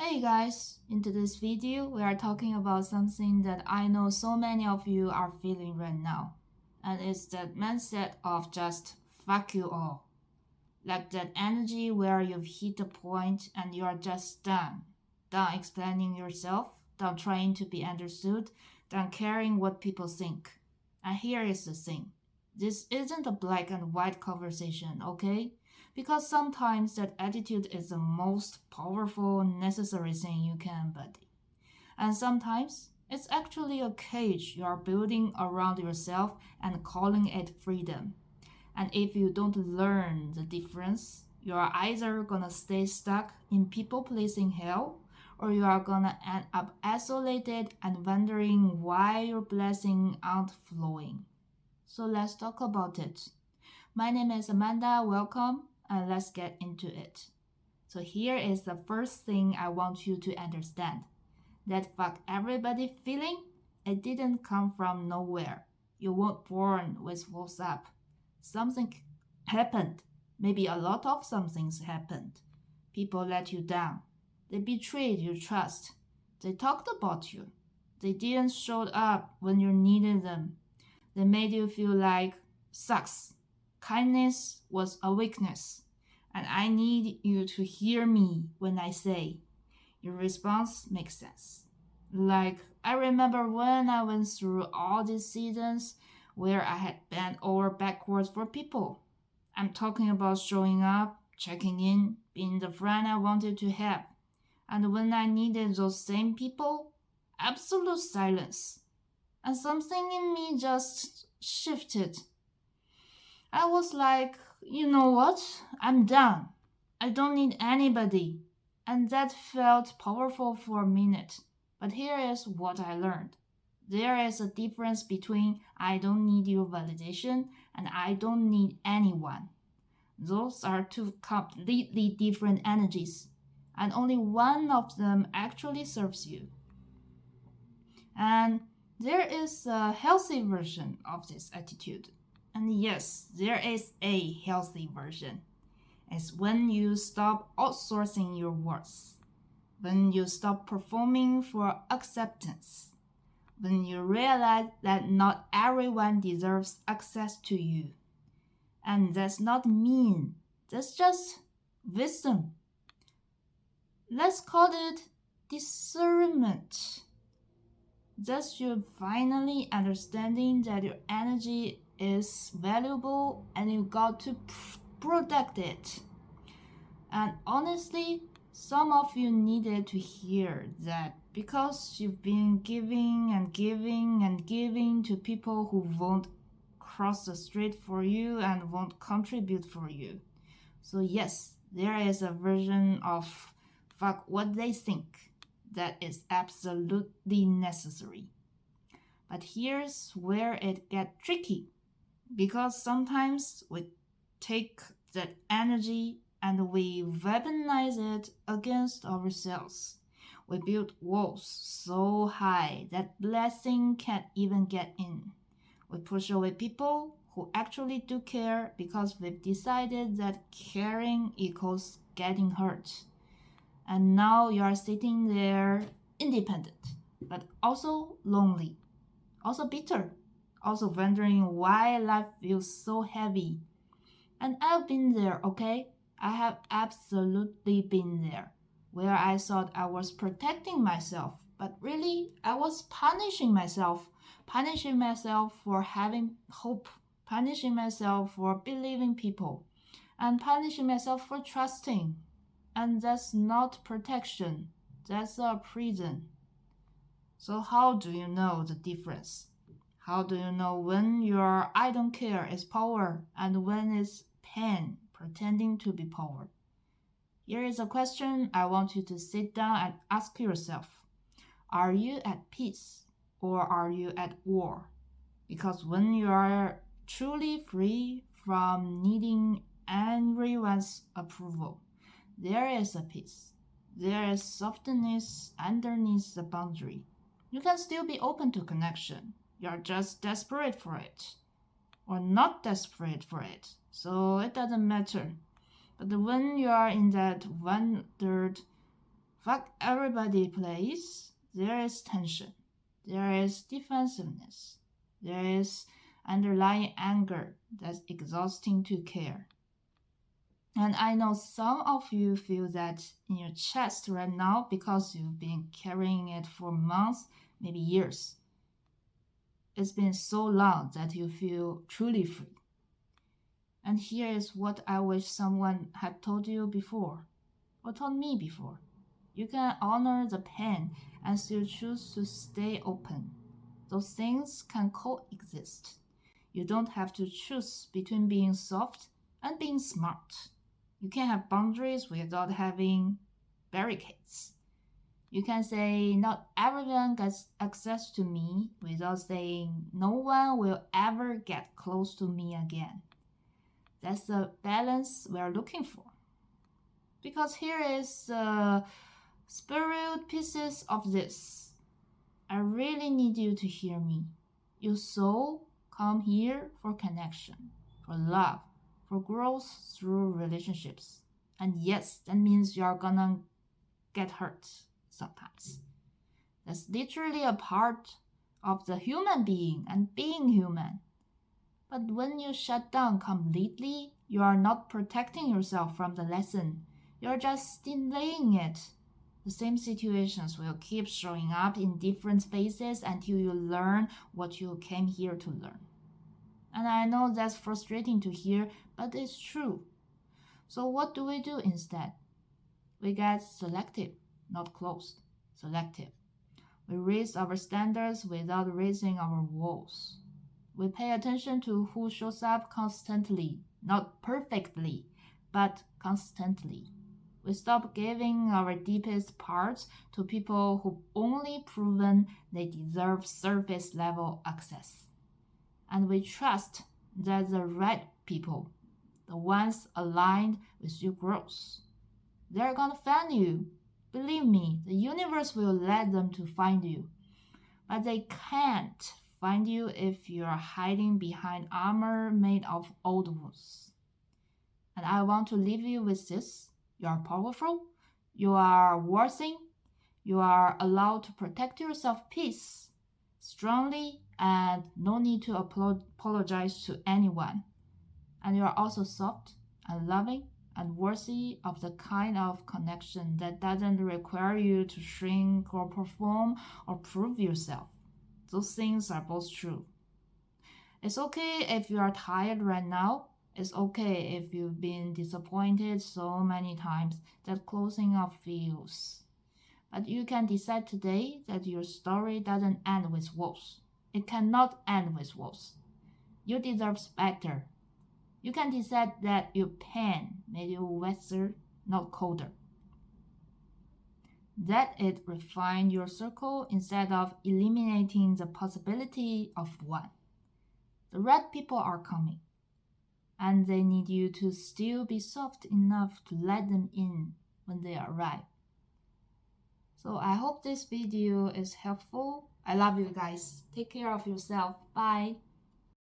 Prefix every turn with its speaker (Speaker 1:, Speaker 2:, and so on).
Speaker 1: Hey guys, in today's video, we are talking about something that I know so many of you are feeling right now. And it's that mindset of just fuck you all. Like that energy where you've hit a point and you are just done. Done explaining yourself, done trying to be understood, done caring what people think. And here is the thing. This isn't a black and white conversation, okay? Because sometimes that attitude is the most powerful, necessary thing you can embody. And sometimes it's actually a cage you are building around yourself and calling it freedom. And if you don't learn the difference, you are either gonna stay stuck in people pleasing hell, or you are gonna end up isolated and wondering why your blessings aren't flowing. So let's talk about it. My name is Amanda, welcome, and let's get into it. So here is the first thing I want you to understand. That fuck everybody feeling, it didn't come from nowhere. You weren't born with walls up. Something happened. Maybe a lot of somethings happened. People let you down. They betrayed your trust. They talked about you. They didn't show up when you needed them. They made you feel like sucks. Kindness was a weakness. And I need you to hear me when I say your response makes sense. Like, I remember when I went through all these seasons where I had bent over backwards for people. I'm talking about showing up, checking in, being the friend I wanted to have. And when I needed those same people, absolute silence. And something in me just shifted. I was like, you know what? I'm done. I don't need anybody. And that felt powerful for a minute. But here is what I learned. There is a difference between I don't need your validation and I don't need anyone. Those are two completely different energies, and only one of them actually serves you. And there is a healthy version of this attitude. And yes, there is a healthy version. It's when you stop outsourcing your worth, when you stop performing for acceptance, when you realize that not everyone deserves access to you. And that's not mean, that's just wisdom. Let's call it discernment. Thus, you're finally understanding that your energy is valuable and you got to protect it. And honestly, some of you needed to hear that because you've been giving and giving and giving to people who won't cross the street for you and won't contribute for you. So, yes, there is a version of fuck what they think that is absolutely necessary. But here's where it gets tricky because sometimes we take that energy and we weaponize it against ourselves. We build walls so high that blessing can't even get in. We push away people who actually do care because we've decided that caring equals getting hurt. And now you are sitting there independent, but also lonely, also bitter, also wondering why life feels so heavy. And I've been there, okay? I have absolutely been there, where I thought I was protecting myself, but really I was punishing myself for having hope, punishing myself for believing people, and punishing myself for trusting. And that's not protection, that's a prison. So, how do you know the difference? How do you know when your I don't care is power and when it's pain pretending to be power? Here is a question I want you to sit down and ask yourself. Are you at peace or are you at war? Because when you are truly free from needing everyone's approval, there is a peace. There is softness underneath the boundary. You can still be open to connection. You're just desperate for it. Or not desperate for it. So it doesn't matter. But when you are in that 1/3 Fuck everybody plays, there is tension, there is defensiveness, there is underlying anger that's exhausting to care. And I know some of you feel that in your chest right now because you've been carrying it for months, maybe years. It's been so long that you feel truly free. And here is what I wish someone had told you before, or told me before. You can honor the pain and still choose to stay open. Those things can coexist. You don't have to choose between being soft and being smart. You can have boundaries without having barricades. You can say, not everyone gets access to me, without saying, no one will ever get close to me again. That's the balance we're looking for. Because here is spiraled pieces of this. I really need you to hear me. Your soul come here for connection, for love, for growth through relationships. And yes, that means you're gonna get hurt sometimes. That's literally a part of the human being and being human. But when you shut down completely, you are not protecting yourself from the lesson. You're just delaying it. The same situations will keep showing up in different phases until you learn what you came here to learn. And I know that's frustrating to hear, but it's true. So what do we do instead? We get selective, not closed, selective. We raise our standards without raising our walls. We pay attention to who shows up constantly, not perfectly, but constantly. We stop giving our deepest parts to people who've only proven they deserve surface level access. And we trust that the right people, the ones aligned with your growth, they're gonna find you. Believe me, the universe will let them to find you. But they can't find you if you are hiding behind armor made of old wounds. And I want to leave you with this. You are powerful, you are worthy, you are allowed to protect yourself peace, strongly, and no need to apologize to anyone. And you are also soft and loving and worthy of the kind of connection that doesn't require you to shrink or perform or prove yourself. Those things are both true. It's okay if you are tired right now. It's okay if you've been disappointed so many times that closing up feels. But you can decide today that your story doesn't end with walls. It cannot end with walls. You deserve better. You can decide that your pain made you wiser, not colder. That it refined your circle instead of eliminating the possibility of one. The right people are coming, and they need you to still be soft enough to let them in when they arrive. So I hope this video is helpful. I love you guys. Take care of yourself. Bye.